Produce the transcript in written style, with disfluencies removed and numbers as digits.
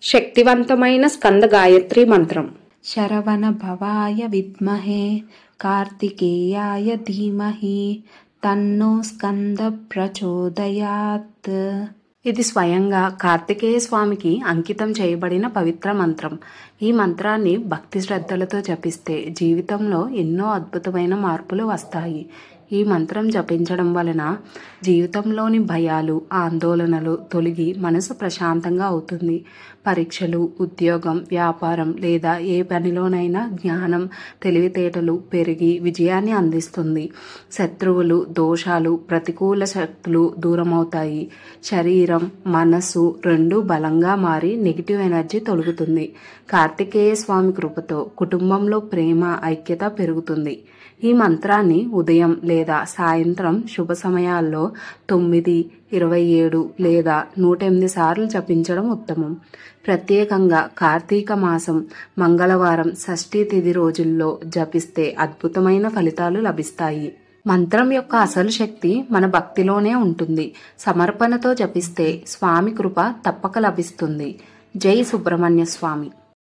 శక్తివంతమైన స్కంద గాయత్రి మంత్రం. శరవణ భవాయ విద్మహే కార్తికేయాయ ధీమహి తన్నో స్కంద ప్రచోదయాత్. ఇది స్వయంగా కార్తికేయ స్వామికి అంకితం చేయబడిన పవిత్ర మంత్రం. ఈ మంత్రాన్ని భక్తి శ్రద్ధలతో జపిస్తే జీవితంలో ఎన్నో అద్భుతమైన మార్పులు వస్తాయి. ఈ మంత్రం జపించడం వలన జీవితంలోని భయాలు, ఆందోళనలు తొలగి మనసు ప్రశాంతంగా అవుతుంది. పరీక్షలు, ఉద్యోగం, వ్యాపారం లేదా ఏ పనిలోనైనా జ్ఞానం, తెలివితేటలు పెరిగి విజయాన్ని అందిస్తుంది. శత్రువులు, దోషాలు, ప్రతికూల శక్తులు దూరమవుతాయి. శరీరం, మనస్సు రెండూ బలంగా మారి నెగిటివ్ ఎనర్జీ తొలగుతుంది. కార్తికేయ స్వామి కృపతో కుటుంబంలో ప్రేమ, ఐక్యత పెరుగుతుంది. ఈ మంత్రాన్ని ఉదయం లేదా సాయంత్రం శుభ సమయాల్లో 9, 27 లేదా 108 సార్లు జపించడం ఉత్తమం. ప్రత్యేకంగా కార్తీక మాసం మంగళవారం షష్ఠీ తిథి రోజుల్లో జపిస్తే అద్భుతమైన ఫలితాలు లభిస్తాయి. మంత్రం యొక్క అసలు శక్తి మన భక్తిలోనే ఉంటుంది. సమర్పణతో జపిస్తే స్వామి కృప తప్పక లభిస్తుంది. జై సుబ్రహ్మణ్య స్వామి.